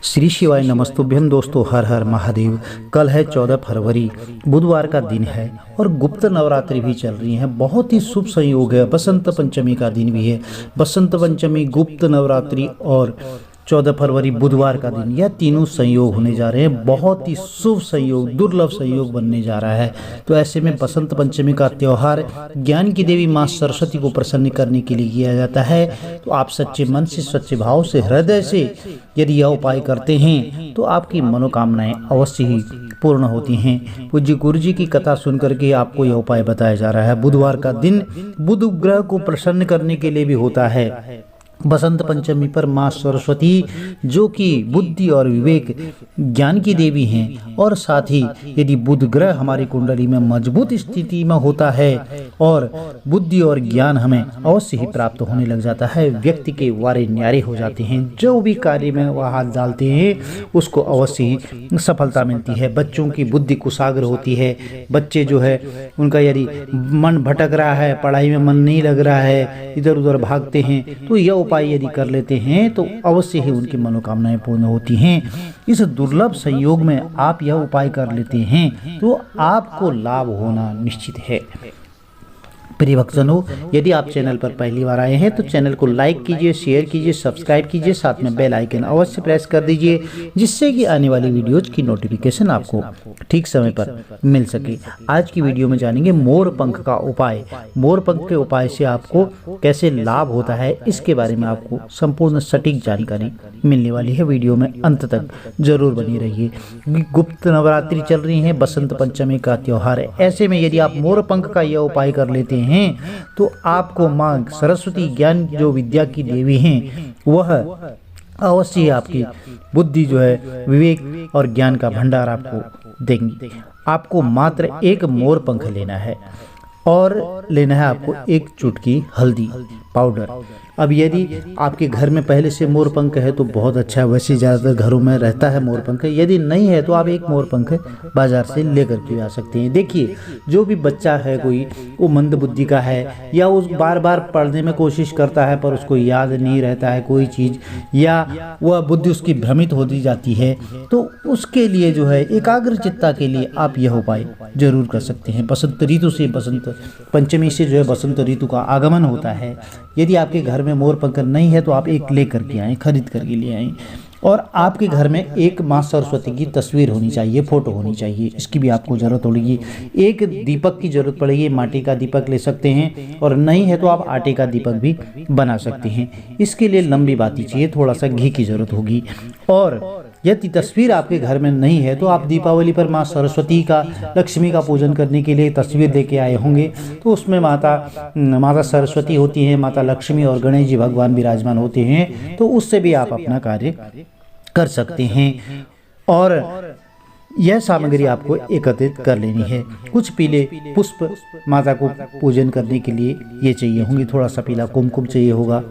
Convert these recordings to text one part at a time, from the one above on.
श्री शिवाय नमस्तुभ्यं दोस्तों, हर हर महादेव। कल है 14 फरवरी, बुधवार का दिन है और गुप्त नवरात्रि भी चल रही है। बहुत ही शुभ संयोग है। बसंत पंचमी का दिन भी है। बसंत पंचमी, गुप्त नवरात्रि और 14 फरवरी बुधवार का दिन, यह तीनों संयोग होने जा रहे हैं। बहुत ही शुभ संयोग, दुर्लभ संयोग बनने जा रहा है। तो ऐसे में बसंत पंचमी का त्यौहार ज्ञान की देवी माँ सरस्वती को प्रसन्न करने के लिए किया जाता है। तो आप सच्चे मन से, सच्चे भाव से, हृदय से यदि यह उपाय करते हैं तो आपकी मनोकामनाएं अवश्य ही पूर्ण होती हैं। पूज्य गुरु जी की कथा सुन करके आपको यह उपाय बताया जा रहा है। बुधवार का दिन बुध ग्रह को प्रसन्न करने के लिए भी होता है। बसंत पंचमी पर माँ सरस्वती, जो कि बुद्धि और विवेक, ज्ञान की देवी हैं, और साथ ही यदि बुध ग्रह हमारी कुंडली में मजबूत स्थिति में होता है और बुद्धि और ज्ञान हमें अवश्य ही प्राप्त होने लग जाता है, व्यक्ति के वारे न्यारे हो जाते हैं। जो भी कार्य में वह हाथ डालते हैं उसको अवश्य ही सफलता मिलती है। बच्चों की बुद्धि कुशाग्र होती है। बच्चे जो है उनका यदि मन भटक रहा है, पढ़ाई में मन नहीं लग रहा है, इधर उधर भागते हैं, तो यह उपाय यदि कर लेते हैं तो अवश्य ही उनकी मनोकामनाएं पूर्ण होती हैं। इस दुर्लभ संयोग में आप यह उपाय कर लेते हैं तो आपको लाभ होना निश्चित है। प्रिय भक्तजनों, यदि आप चैनल पर पहली बार आए हैं तो चैनल को लाइक कीजिए, शेयर कीजिए, सब्सक्राइब कीजिए, साथ में बेल आइकन अवश्य प्रेस कर दीजिए, जिससे कि आने वाली वीडियोज की नोटिफिकेशन आपको ठीक समय पर मिल सके। आज की वीडियो में जानेंगे मोर पंख का उपाय। मोर पंख के उपाय से आपको कैसे लाभ होता है, इसके बारे में आपको संपूर्ण सटीक जानकारी मिलने वाली है। वीडियो में अंत तक जरूर बनी रहिए। गुप्त नवरात्रि चल रही है, बसंत पंचमी का त्यौहार है। ऐसे में यदि आप मोर पंख का यह उपाय कर लेते हैं तो आपको माँ सरस्वती, ज्ञान जो विद्या की देवी हैं, वह अवश्य आपकी बुद्धि जो है, विवेक और ज्ञान का भंडार आपको देंगी। आपको मात्र एक मोर पंख लेना है और लेना है आपको एक चुटकी हल्दी पाउडर। अब यदि आपके घर में पहले से मोर पंख है तो बहुत अच्छा है, वैसे ज़्यादातर घरों में रहता है मोर पंख। यदि नहीं है तो आप एक मोर पंख बाजार से लेकर के आ सकते हैं। देखिए, जो भी बच्चा है, कोई वो मंद बुद्धि का है या उस बार बार पढ़ने में कोशिश करता है पर उसको याद नहीं रहता है कोई चीज़, या वह बुद्धि उसकी भ्रमित होती जाती है, तो उसके लिए जो है एकाग्रचित्ता के लिए आप यह उपाय जरूर कर सकते हैं। बसंत ऋतु से, बसंत पंचमी से जो है बसंत ऋतु का आगमन होता है। यदि आपके घर में मोर पंख नहीं है तो आप एक ले करके आएँ, खरीद करके ले आएँ। और आपके घर में एक माँ सरस्वती की तस्वीर होनी चाहिए, फोटो होनी चाहिए, इसकी भी आपको ज़रूरत पड़ेगी। एक दीपक की ज़रूरत पड़ेगी, माटी का दीपक ले सकते हैं, और नहीं है तो आप आटे का दीपक भी बना सकते हैं। इसके लिए लंबी बाती चाहिए, थोड़ा सा घी की ज़रूरत होगी। और यदि तस्वीर आपके घर में नहीं है तो आप दीपावली पर माँ सरस्वती का, लक्ष्मी का पूजन करने के लिए तस्वीर लेके आए होंगे, तो उसमें माता सरस्वती होती हैं, माता लक्ष्मी और गणेश जी भगवान विराजमान होते हैं, तो उससे भी आप अपना कार्य कर सकते हैं। और यह सामग्री आपको एकत्रित कर लेनी है। कुछ पीले पुष्प माता को पूजन करने के लिए ये चाहिए होंगे, थोड़ा सा पीला कुमकुम चाहिए होगा।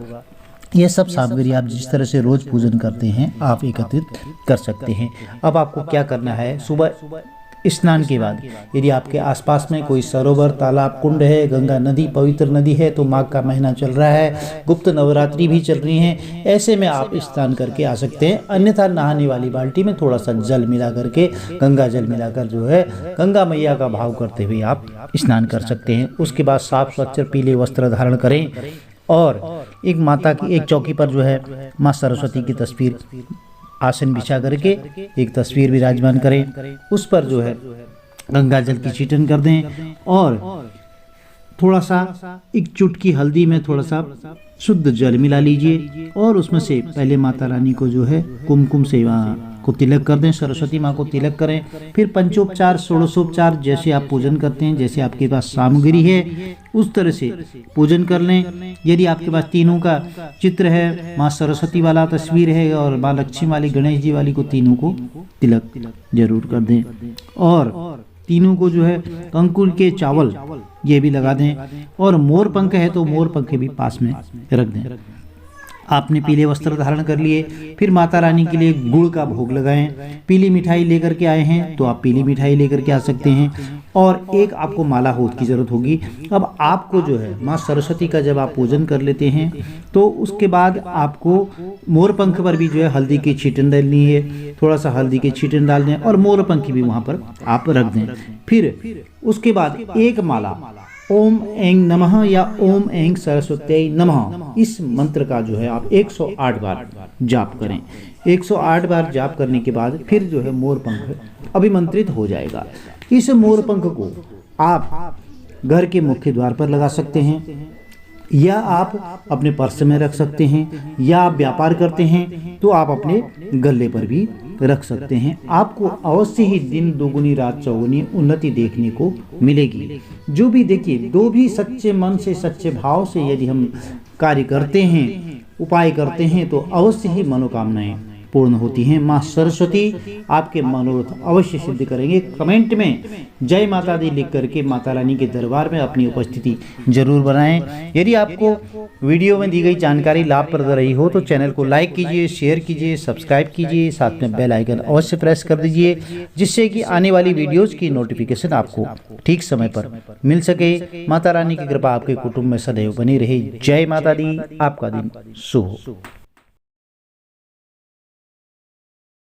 ये सब सामग्री आप जिस तरह से रोज पूजन करते हैं आप एकत्रित कर सकते हैं। अब आपको क्या करना है, सुबह स्नान के बाद यदि आपके आसपास में कोई सरोवर, तालाब, कुंड है, गंगा नदी, पवित्र नदी है, तो माघ का महीना चल रहा है, गुप्त नवरात्रि भी चल रही हैं, ऐसे में आप स्नान करके आ सकते हैं। अन्यथा नहाने वाली बाल्टी में थोड़ा सा जल मिला करके, गंगा जल मिलाकर जो है गंगा मैया का भाव करते हुए आप स्नान कर सकते हैं। उसके बाद साफ स्वच्छ पीले वस्त्र धारण करें और एक माता की एक चौकी पर जो है माँ सरस्वती की तस्वीर, आसन बिछा करके एक तस्वीर विराजमान करें। उस पर जो है गंगा जल की छींटन कर दें और थोड़ा सा एक चुटकी हल्दी में थोड़ा सा शुद्ध जल मिला लीजिए और उसमें से पहले माता रानी को जो है कुमकुम से को तिलक कर दें, सरस्वती माँ को तिलक करें। फिर पंचोपचार, षोडशोपचार, जैसे आप पूजन करते हैं, जैसे आपके पास सामग्री है उस तरह से पूजन कर लें। यदि आपके पास तीनों का चित्र है, माँ सरस्वती वाला तस्वीर है और माँ लक्ष्मी वाली, गणेश जी वाली को, तीनों को तिलक जरूर कर दें। और तीनों को जो है अंकुर के चावल ये भी लगा दें। और मोर पंख है तो मोर पंख भी पास में रख दें। आपने पीले वस्त्र धारण कर लिए, फिर माता रानी के लिए गुड़ का भोग लगाएं। पीली मिठाई लेकर के आए हैं तो आप पीली मिठाई लेकर के आ सकते हैं, और एक आपको माला होत की ज़रूरत होगी। अब आपको जो है माँ सरस्वती का जब आप पूजन कर लेते हैं तो उसके बाद आपको मोर पंख पर भी जो है हल्दी की छीटन डालनी है, थोड़ा सा हल्दी की छीटन डाल दें और मोर पंख भी वहाँ पर आप रख दें। फिर उसके बाद एक माला ओम ऐं नमः या ओम ऐं सरस्वत्यै नमः, इस मंत्र का जो है आप 108 बार जाप करें। 108 बार जाप करने के बाद फिर जो है मोर पंख अभिमंत्रित हो जाएगा। इस मोर पंख को आप घर के मुख्य द्वार पर लगा सकते हैं, या आप अपने पर्स में रख सकते हैं, या आप व्यापार करते हैं तो आप अपने गले पर भी रख सकते हैं। आपको अवश्य ही दिन दोगुनी रात चौगुनी उन्नति देखने को मिलेगी। जो भी देखिए, जो भी सच्चे मन से सच्चे भाव से यदि हम कार्य करते हैं, उपाय करते हैं तो अवश्य ही मनोकामनाएं पूर्ण होती हैं। माँ सरस्वती आपके मनोरथ अवश्य सिद्ध करेंगे। कमेंट में जय माता दी लिख करके माता रानी के दरबार में अपनी उपस्थिति जरूर बनाएं। यदि आपको वीडियो में दी गई जानकारी लाभप्रद रही हो तो चैनल को लाइक कीजिए, शेयर कीजिए, सब्सक्राइब कीजिए, साथ में बेल आइकन अवश्य प्रेस कर दीजिए, जिससे कि आने वाली वीडियोज़ की नोटिफिकेशन आपको ठीक समय पर मिल सके। माता रानी की कृपा आपके कुटुंब में सदैव बनी रहे। जय माता दी। आपका दिन शुभ हो।